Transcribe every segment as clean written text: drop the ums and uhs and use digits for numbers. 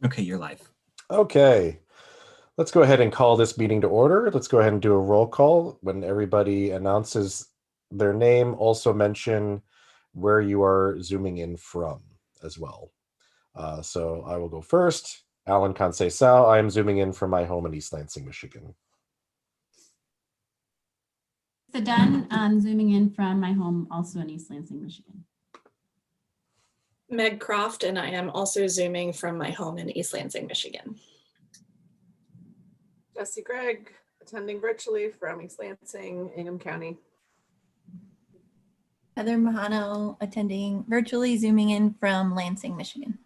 Okay, you're live. Okay, let's go ahead and call this meeting to order. Let's go ahead and do a roll call. When everybody announces their name, also mention where you are zooming in from as well. So I will go first. Alan Conceição. I am zooming in from my home in East Lansing, Michigan. So Dunn, I'm zooming in from my home also in East Lansing, Michigan. Meg Croft, and I am also zooming from my home in East Lansing, Michigan. Jesse Gregg, attending virtually from East Lansing, Ingham County. Heather Mahano, attending virtually, zooming in from Lansing, Michigan.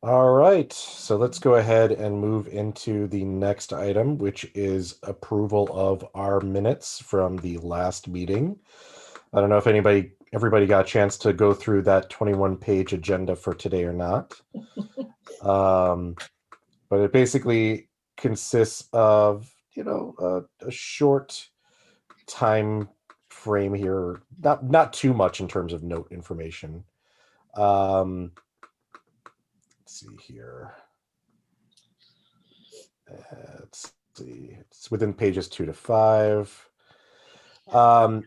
All right, so let's go ahead and move into the next item, which is approval of our minutes from the last meeting. I don't know if everybody got a chance to go through that 21-page agenda for today or not. But it basically consists of, a short time frame here, not too much in terms of note information. Let's see here. Let's see. It's within pages 2 to 5.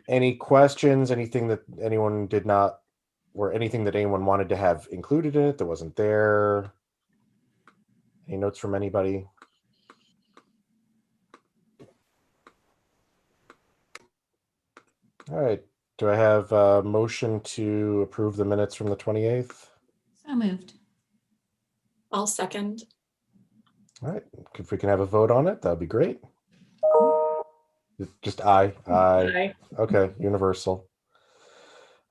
Any questions? Anything that anyone did not, or anything that anyone wanted to have included in it that wasn't there? Any notes from anybody? All right. Do I have a motion to approve the minutes from the 28th? So moved. I'll second. All right. If we can have a vote on it, that'd be great. Just aye. Aye. Okay, universal.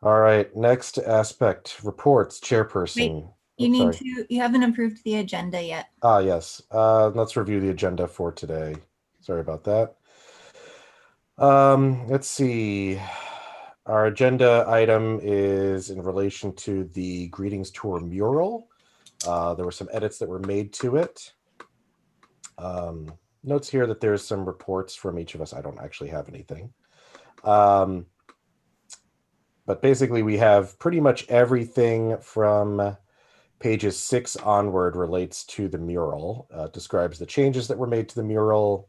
All right, next aspect, reports, chairperson. Wait, you haven't approved the agenda yet. Yes. Let's review the agenda for today. Sorry about that. Let's see. Our agenda item is in relation to the Greetings Tour mural. There were some edits that were made to it. Notes here that there's some reports from each of us. I don't actually have anything. But basically we have pretty much everything from pages 6 onward relates to the mural. Describes the changes that were made to the mural,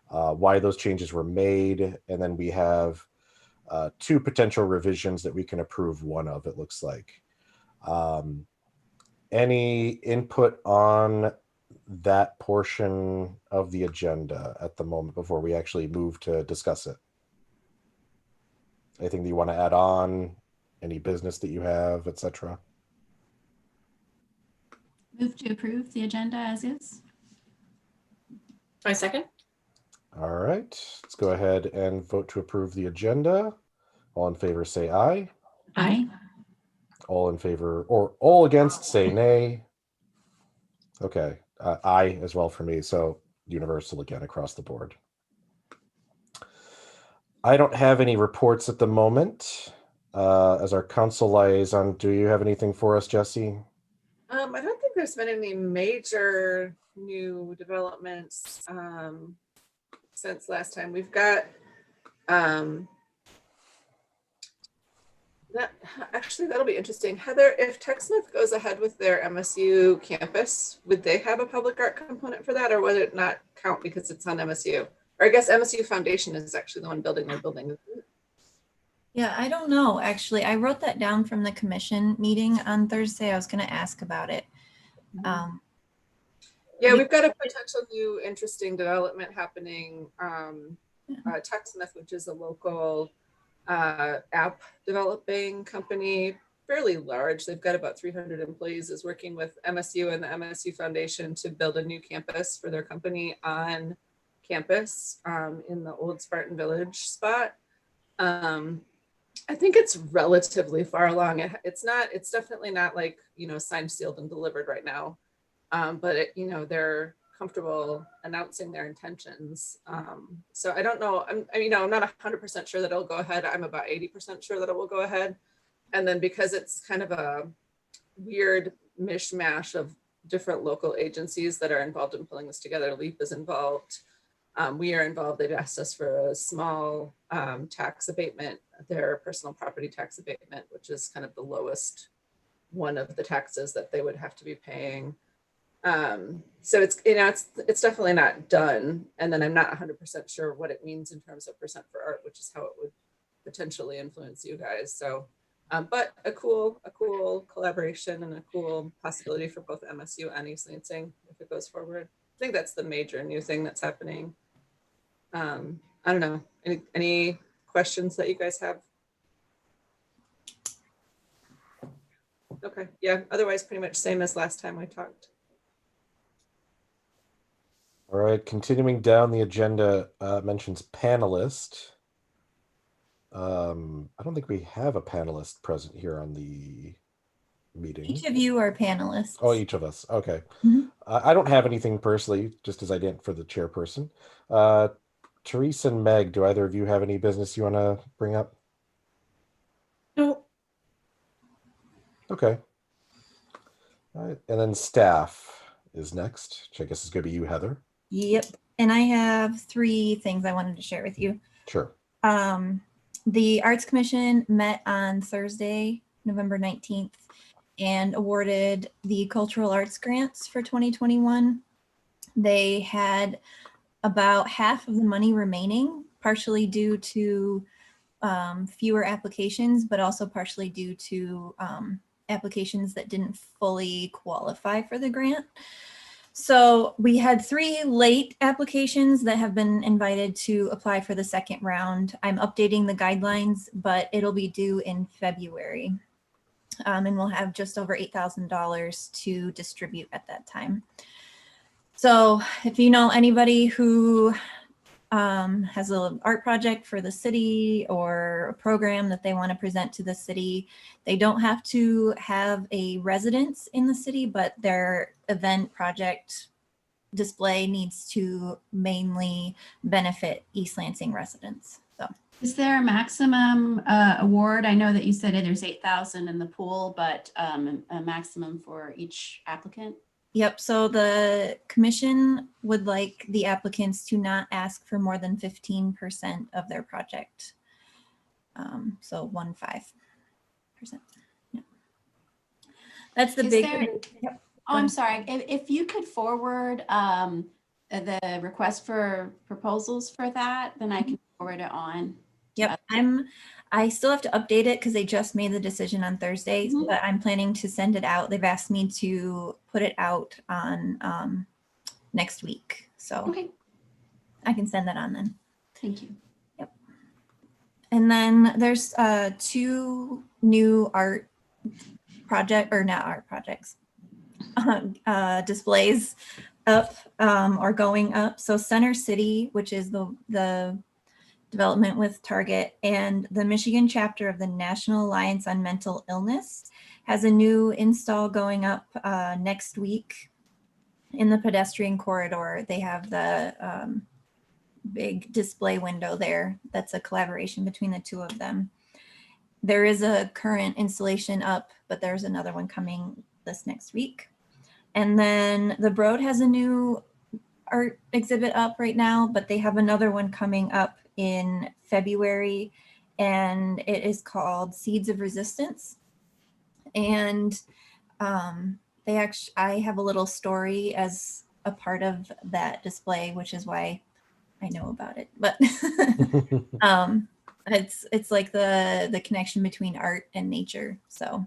why those changes were made, and then we have 2 potential revisions that we can approve one of, it looks like. Any input on that portion of the agenda at the moment before we actually move to discuss it? Anything that you want to add on? Any business that you have, etc.? Move to approve the agenda as is. I second. All right, let's go ahead and vote to approve the agenda. All in favor say aye. Aye. All in favor, or all against say nay. Okay, aye as well for me, so universal again across the board. I don't have any reports at the moment. As our council liaison, do you have anything for us, Jesse? I don't think there's been any major new developments since last time. We've got that'll be interesting. Heather, if TechSmith goes ahead with their MSU campus, would they have a public art component for that, or would it not count because it's on MSU? Or I guess MSU Foundation is actually the one building their building. Yeah, I don't know, actually. I wrote that down from the commission meeting on Thursday. I was going to ask about it. Yeah, we've got a potential new interesting development happening. TechSmith, which is a local app developing company, fairly large. They've got about 300 employees, is working with MSU and the MSU Foundation to build a new campus for their company on campus in the old Spartan Village spot. I think it's relatively far along. It's definitely not like, signed, sealed, and delivered right now. But they're comfortable announcing their intentions. So I don't know. I'm not 100% sure that it'll go ahead. I'm about 80% sure that it will go ahead. And then because it's kind of a weird mishmash of different local agencies that are involved in pulling this together, LEAP is involved. We are involved. They've asked us for a small tax abatement, their personal property tax abatement, which is kind of the lowest one of the taxes that they would have to be paying. So it's, you know, it's definitely not done. And then I'm not 100% sure what it means in terms of percent for art, which is how it would potentially influence you guys. So, but a cool collaboration and a cool possibility for both MSU and East Lansing if it goes forward. I think that's the major new thing that's happening. I don't know, any questions that you guys have? Okay, yeah, otherwise pretty much same as last time I talked. All right, continuing down the agenda, mentions panelist. I don't think we have a panelist present here on the meeting. Each of you are panelists. Oh, each of us. Okay. Mhm. I don't have anything personally, just as I didn't for the chairperson. Teresa and Meg, do either of you have any business you want to bring up? No. Okay. All right. And then staff is next, which I guess is going to be you, Heather. Yep. And I have 3 things I wanted to share with you. Sure. The Arts Commission met on Thursday, November 19th, and awarded the cultural arts grants for 2021. They had about half of the money remaining, partially due to fewer applications, but also partially due to applications that didn't fully qualify for the grant. So we had 3 late applications that have been invited to apply for the second round. I'm updating the guidelines, but it'll be due in February. And we'll have just over $8,000 to distribute at that time. So if you know anybody who has an art project for the city or a program that they want to present to the city, they don't have to have a residence in the city, but their event project display needs to mainly benefit East Lansing residents. So, Is there a maximum award? I know that you said there's 8,000 in the pool, but a maximum for each applicant? yep. So the commission would like the applicants to not ask for more than 15% of their project. So 15%. Yeah. That's the Is big. there- Yep. Oh, I'm sorry. If you could forward the request for proposals for that, then I can forward it on. Yep, I still have to update it because they just made the decision on Thursday, Mhm. but I'm planning to send it out. They've asked me to put it out on next week. So Okay, I can send that on then. thank you. And then there's 2 new art project, or not art projects, displays up or going up. So Center City, which is the development with Target, and the Michigan chapter of the National Alliance on Mental Illness has a new install going up next week in the pedestrian corridor. They have the big display window there. That's a collaboration between the 2 of them. There is a current installation up, but there's another one coming this next week. And then the Broad has a new art exhibit up right now, but they have another one coming up in February, and it is called Seeds of Resistance. And I have a little story as a part of that display, which is why I know about it. But it's like the connection between art and nature. So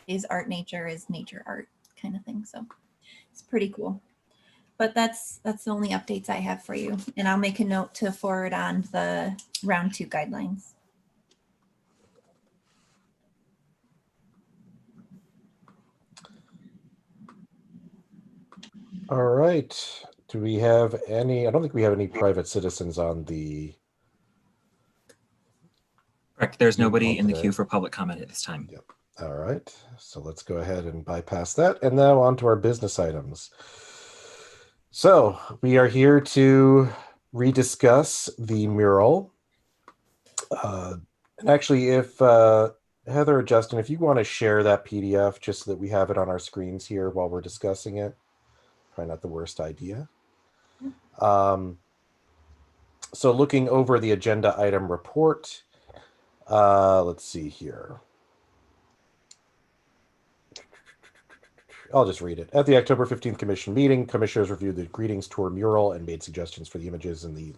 is art nature, is nature art, kind of thing. So it's pretty cool. But that's the only updates I have for you. And I'll make a note to forward on the round 2 guidelines. All right. Do we have any? I don't think we have any private citizens on the. Correct. There's nobody in the today. queue for public comment at this time. Yep. All right. So let's go ahead and bypass that. And now on to our business items. So we are here to rediscuss the mural. And actually, if Heather or Justin, if you want to share that PDF just so that we have it on our screens here while we're discussing it, probably not the worst idea. So looking over the agenda item report, let's see here. I'll just read it. At the October 15th Commission meeting, commissioners reviewed the greetings tour mural and made suggestions for the images in the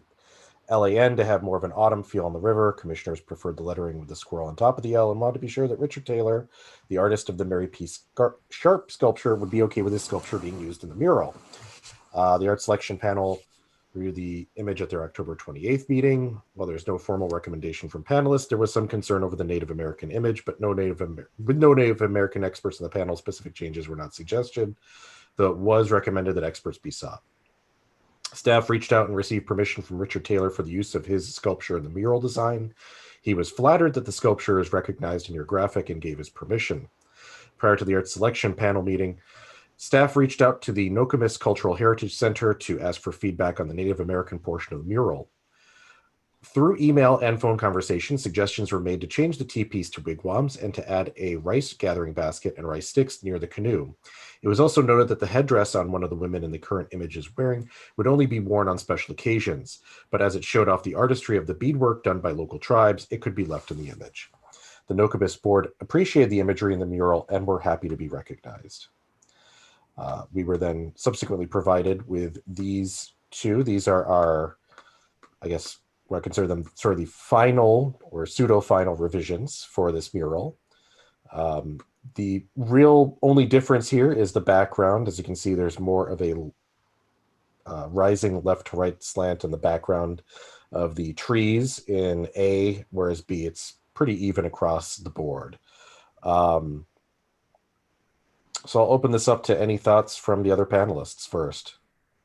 LAN to have more of an autumn feel on the river. Commissioners preferred the lettering with the squirrel on top of the L and wanted to be sure that Richard Taylor, the artist of the Mary P. Sharp sculpture, would be okay with his sculpture being used in the mural. The art selection panel reviewed the image at their October 28th meeting. While there's no formal recommendation from panelists, there was some concern over the Native American image, but with no Native American experts in the panel, specific changes were not suggested, though it was recommended that experts be sought. Staff reached out and received permission from Richard Taylor for the use of his sculpture in the mural design. He was flattered that the sculpture is recognized in your graphic and gave his permission. Prior to the art selection panel meeting, staff reached out to the Nokomis Cultural Heritage Center to ask for feedback on the Native American portion of the mural. Through email and phone conversations, suggestions were made to change the teepees to wigwams and to add a rice gathering basket and rice sticks near the canoe. It was also noted that the headdress on one of the women in the current image is wearing would only be worn on special occasions, but as it showed off the artistry of the beadwork done by local tribes, it could be left in the image. The Nokomis board appreciated the imagery in the mural and were happy to be recognized. We were then subsequently provided with these two. These are our, I guess, I consider them sort of the final or pseudo-final revisions for this mural. The real only difference here is the background. As you can see, there's more of a rising left to right slant in the background of the trees in A, whereas B, it's pretty even across the board. So I'll open this up to any thoughts from the other panelists first.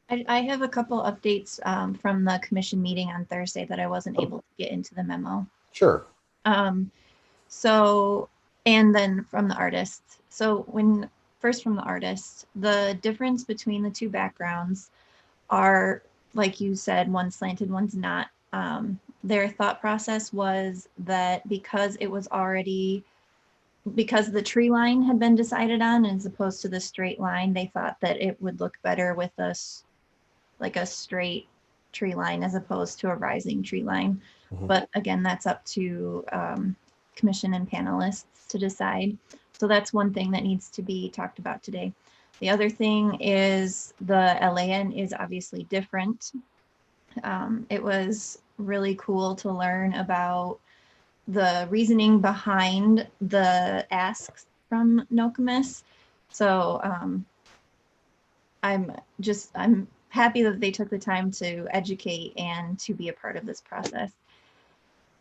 I have a couple updates from the commission meeting on Thursday that I wasn't able to get into the memo. Sure. So, and then from the artists. So first from the artist, the difference between the two backgrounds are, like you said, one's slanted, one's not. Their thought process was that because the tree line had been decided on as opposed to the straight line, they thought that it would look better with like a straight tree line as opposed to a rising tree line. Mhm. But again, that's up to commission and panelists to decide. So that's one thing that needs to be talked about today. The other thing is the LAN is obviously different. It was really cool to learn about the reasoning behind the asks from Nokomis. So I'm happy that they took the time to educate and to be a part of this process.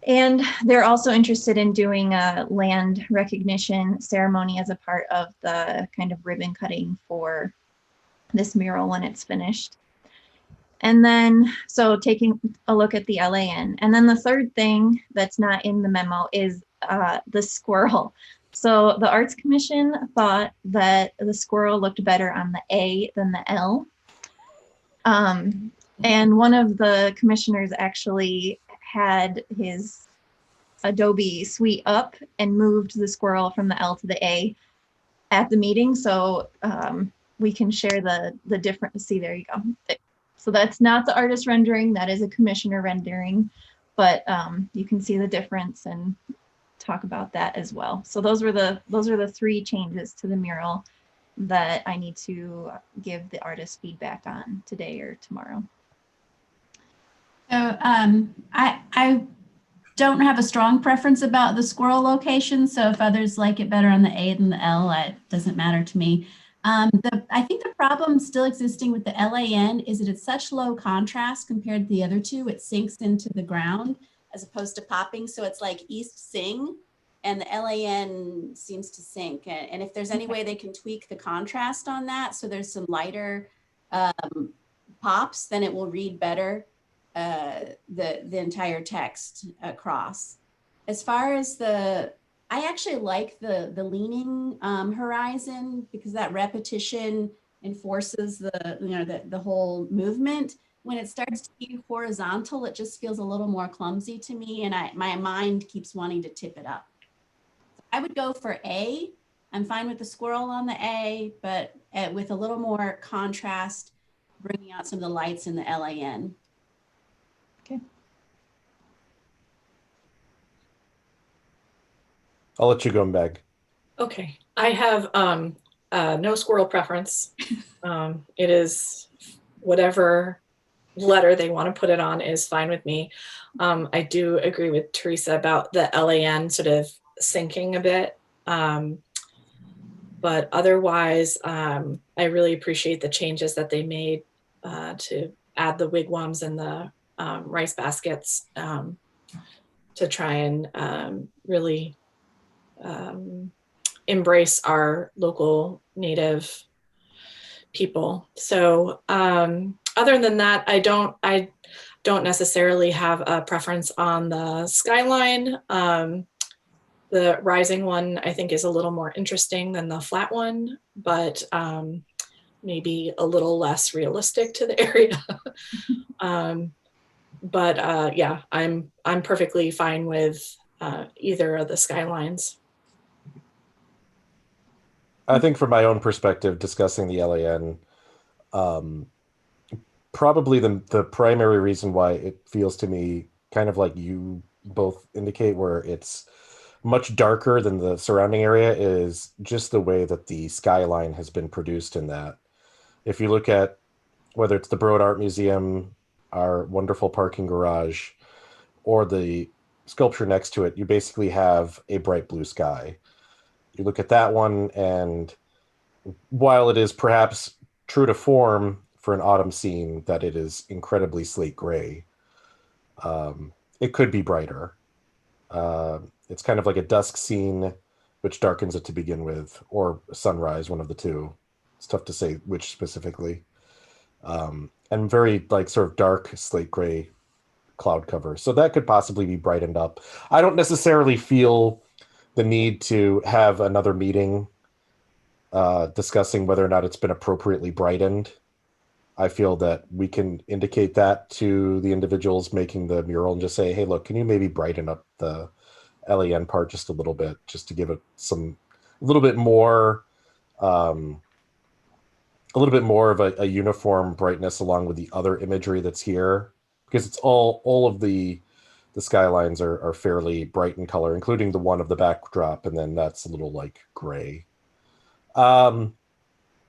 And they're also interested in doing a land recognition ceremony as a part of the kind of ribbon cutting for this mural when it's finished. And then, so taking a look at the LAN. And then the third thing that's not in the memo is the squirrel. So the Arts Commission thought that the squirrel looked better on the A than the L. And one of the commissioners actually had his Adobe suite up and moved the squirrel from the L to the A at the meeting. So we can share the difference. See, there you go. So that's not the artist rendering, that is a commissioner rendering, but you can see the difference and talk about that as well. So those are the three changes to the mural that I need to give the artist feedback on today or tomorrow. So I don't have a strong preference about the squirrel location. So if others like it better on the A than the L, it doesn't matter to me. I think the problem still existing with the LAN is that it's such low contrast compared to the other two. It sinks into the ground as opposed to popping. So it's like East Sing, and the LAN seems to sink. And if there's any way they can tweak the contrast on that, so there's some lighter pops, then it will read better the entire text across. As far as I actually like the leaning horizon, because that repetition enforces the whole movement. When it starts to be horizontal, it just feels a little more clumsy to me, and my mind keeps wanting to tip it up. I would go for A. I'm fine with the squirrel on the A, but with a little more contrast, bringing out some of the lights in the LAN. Okay. I'll let you go, Meg. Okay, I have no squirrel preference. It is whatever letter they want to put it on is fine with me. I do agree with Teresa about the LAN sort of sinking a bit. But otherwise, I really appreciate the changes that they made to add the wigwams and the rice baskets to try and really embrace our local native people. So other than that, I don't necessarily have a preference on the skyline. The rising one I think is a little more interesting than the flat one, but maybe a little less realistic to the area. But yeah, I'm perfectly fine with either of the skylines. I think from my own perspective, discussing the LAN, probably the primary reason why it feels to me kind of like you both indicate, where it's much darker than the surrounding area, is just the way that the skyline has been produced in that. If you look at whether it's the Broad Art Museum, our wonderful parking garage, or the sculpture next to it, you basically have a bright blue sky. You look at that one, and while it is perhaps true to form for an autumn scene that it is incredibly slate gray, it could be brighter. It's kind of like a dusk scene, which darkens it to begin with, or sunrise, one of the two. It's tough to say which specifically. And very like sort of dark slate gray cloud cover. So that could possibly be brightened up. I don't necessarily feel the need to have another meeting discussing whether or not it's been appropriately brightened. I feel that we can indicate that to the individuals making the mural and just say, hey, look, can you maybe brighten up the LAN part just a little bit, just to give it a little bit more of a uniform brightness along with the other imagery that's here, because it's all of the skylines are fairly bright in color, including the one of the backdrop, and then that's a little like gray. I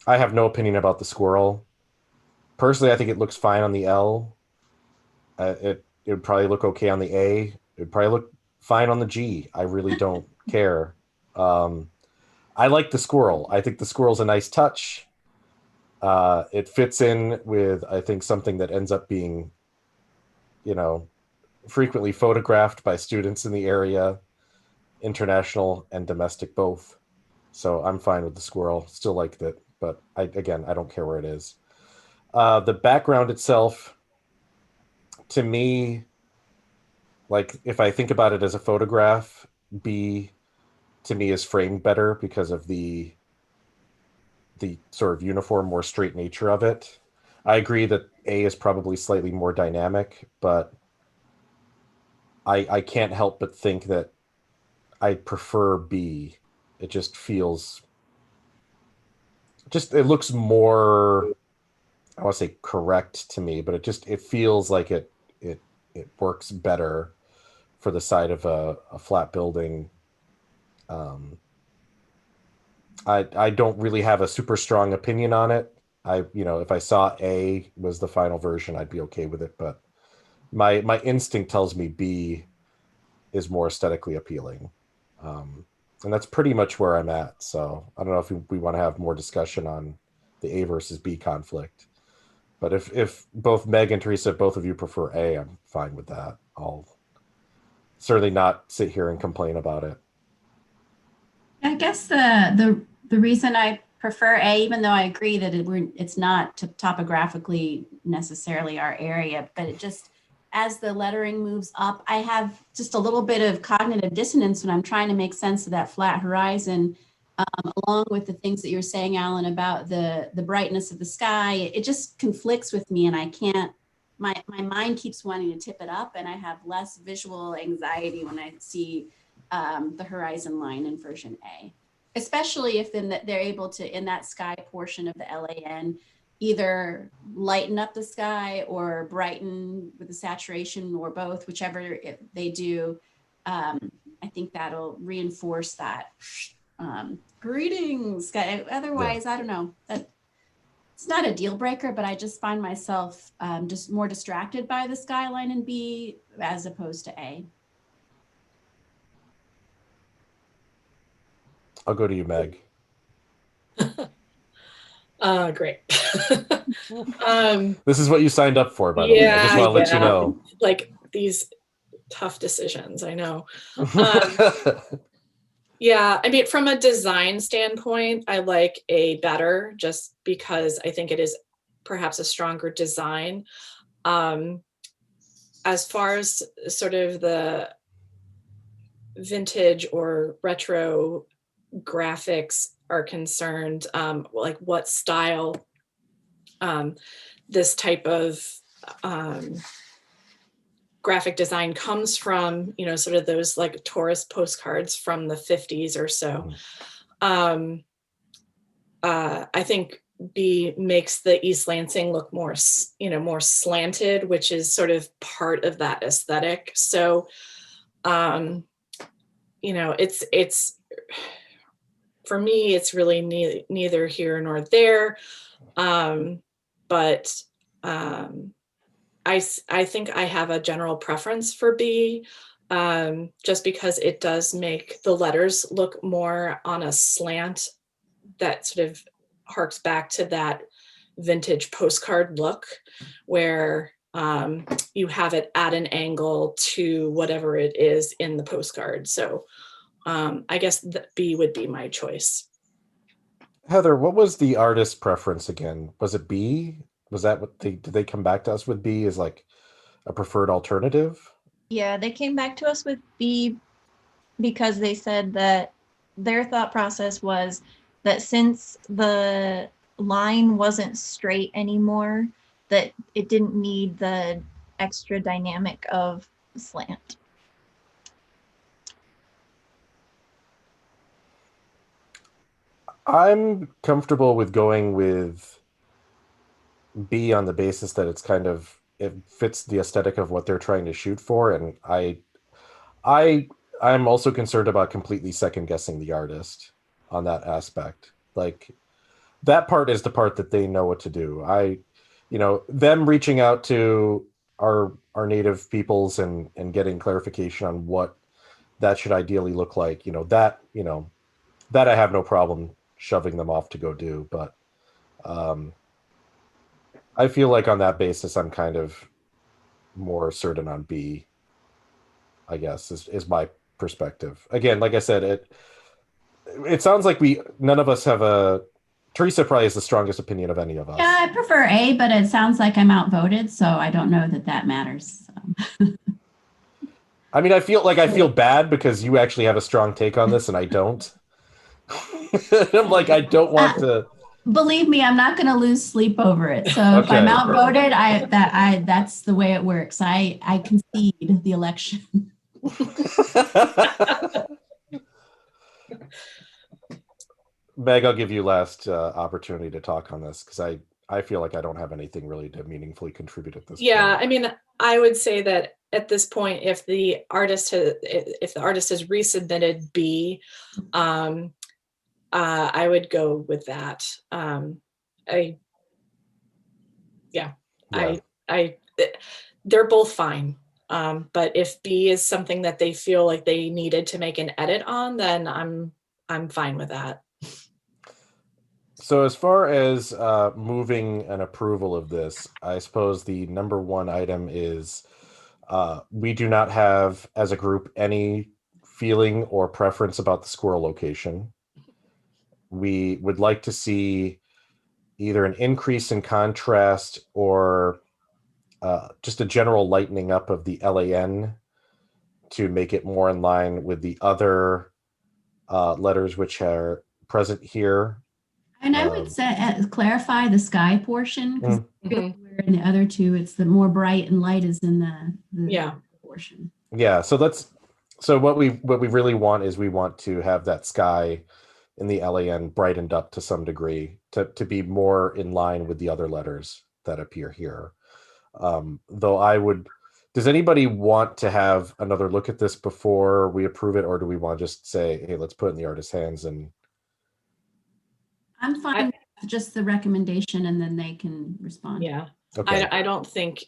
have no opinion about the squirrel. Personally, I think it looks fine on the L. It would probably look okay on the A. It would probably look fine on the G. I really don't care. I like the squirrel. I think the squirrel's a nice touch. It fits in with, I think, something that ends up being, frequently photographed by students in the area, international and domestic both. So I'm fine with the squirrel. Still like it, but I don't care where it is. The background itself, to me, like if I think about it as a photograph, B to me is framed better because of the sort of uniform, more straight nature of it. I agree that A is probably slightly more dynamic, but I can't help but think that I prefer B. It just feels, it looks more, I want to say correct to me, but it feels like it works better for the side of a flat building. I don't really have a super strong opinion on it. If I saw A was the final version, I'd be okay with it. But my instinct tells me B is more aesthetically appealing. And that's pretty much where I'm at. So I don't know if we want to have more discussion on the A versus B conflict. But if both Meg and Teresa, both of you prefer A, I'm fine with that. I'll certainly not sit here and complain about it. I guess the reason I prefer A, even though I agree that it's not topographically necessarily our area, but it just, as the lettering moves up, I have just a little bit of cognitive dissonance when I'm trying to make sense of that flat horizon, along with the things that you're saying, Alan, about the brightness of the sky. It just conflicts with me, and I can't, my mind keeps wanting to tip it up, and I have less visual anxiety when I see the horizon line in version A, especially if then they're able to, in that sky portion of the LAN, either lighten up the sky or brighten with the saturation, or both, whichever they do. I think that'll reinforce that greetings. Otherwise, I don't know. It's not a deal breaker, but I just find myself just more distracted by the skyline in B as opposed to A. I'll go to you, Meg. Great. This is what you signed up for, by the way. I just want to let you know. Like these tough decisions, I know. Yeah, I mean, from a design standpoint, I like A better just because I think it is perhaps a stronger design. As far as sort of the vintage or retro graphics are concerned, like what style this type of graphic design comes from, you know, sort of those like tourist postcards from the 50s or so. I think B makes the East Lansing look more, you know, more slanted, which is sort of part of that aesthetic. So, you know, it's for me, it's really neither here nor there. But I think I have a general preference for B, just because it does make the letters look more on a slant that sort of harks back to that vintage postcard look where you have it at an angle to whatever it is in the postcard. So I guess that B would be my choice. Heather, what was the artist preference again? Was it B? Was that what did they come back to us with B as like a preferred alternative? Yeah, they came back to us with B because they said that their thought process was that since the line wasn't straight anymore, that it didn't need the extra dynamic of slant. I'm comfortable with going with B on the basis that it's kind of, it fits the aesthetic of what they're trying to shoot for, and I'm also concerned about completely second guessing the artist on that aspect. Like that part is the part that they know what to do. You know, them reaching out to our native peoples and getting clarification on what that should ideally look like, that I have no problem shoving them off to go do, but I feel like on that basis I'm kind of more certain on B, I guess, is my perspective. Again, like I said, it sounds like none of us have Teresa probably has the strongest opinion of any of us. Yeah, I prefer A, but it sounds like I'm outvoted, so I don't know that matters. So. I mean, I feel bad because you actually have a strong take on this and I don't. I'm like, I don't want to. Believe me, I'm not going to lose sleep over it. So if I'm outvoted, that's the way it works. I concede the election. Meg, I'll give you last opportunity to talk on this because I feel like I don't have anything really to meaningfully contribute at this point. Yeah, I mean, I would say that at this point, if the artist has resubmitted B, I would go with that. They're both fine. But if B is something that they feel like they needed to make an edit on, then I'm fine with that. So as far as moving an approval of this, I suppose the number one item is we do not have, as a group, any feeling or preference about the squirrel location. We would like to see either an increase in contrast or just a general lightening up of the LAN to make it more in line with the other letters which are present here. And I would say clarify the sky portion because in the other two, it's the more bright and light is in the portion. Yeah, so what we really want is we want to have that sky in the LAN brightened up to some degree to be more in line with the other letters that appear here. Though I would Does anybody want to have another look at this before we approve it, or do we want to just say, hey, let's put it in the artist's hands and I'm fine with just the recommendation and then they can respond. Yeah, okay. I don't think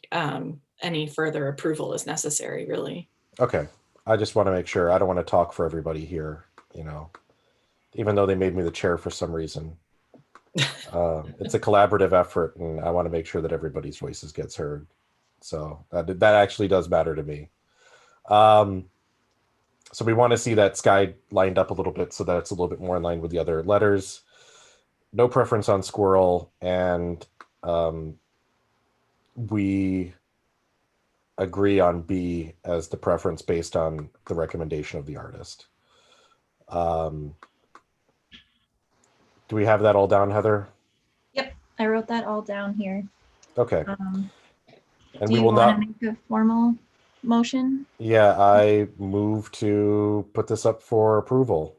any further approval is necessary, really. Okay. I just want to make sure. I don't want to talk for everybody here, you know, even though they made me the chair for some reason. It's a collaborative effort, and I want to make sure that everybody's voices gets heard. So that actually does matter to me. So we want to see that sky lined up a little bit so that it's a little bit more in line with the other letters. No preference on squirrel, and we agree on B as the preference based on the recommendation of the artist. Do we have that all down, Heather? Yep, I wrote that all down here. Okay. And Do we you will want not. to make a formal motion? Yeah, I move to put this up for approval.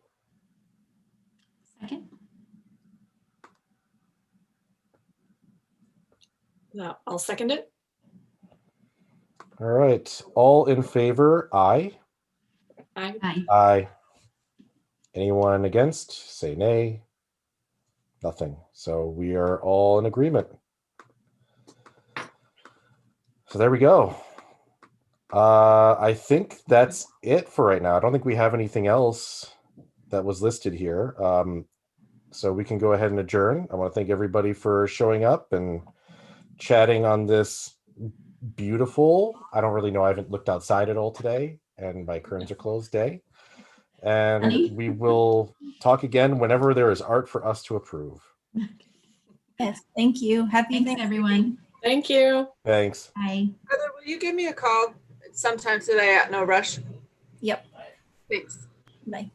Second. No, I'll second it. All right. All in favor? Aye. Aye. Aye. Anyone against? Say nay. Nothing. So we are all in agreement. So there we go. I think that's it for right now. I don't think we have anything else that was listed here. So we can go ahead and adjourn. I want to thank everybody for showing up and chatting on this beautiful, I don't really know, I haven't looked outside at all today, and my curtains are closed day. And Honey? we will talk again whenever there is art for us to approve. Yes, thank you. Happy Thanks, Thanksgiving. everyone. Thank you. Thanks. Bye. Heather, will you give me a call sometime today at no rush? Yep, Thanks. bye.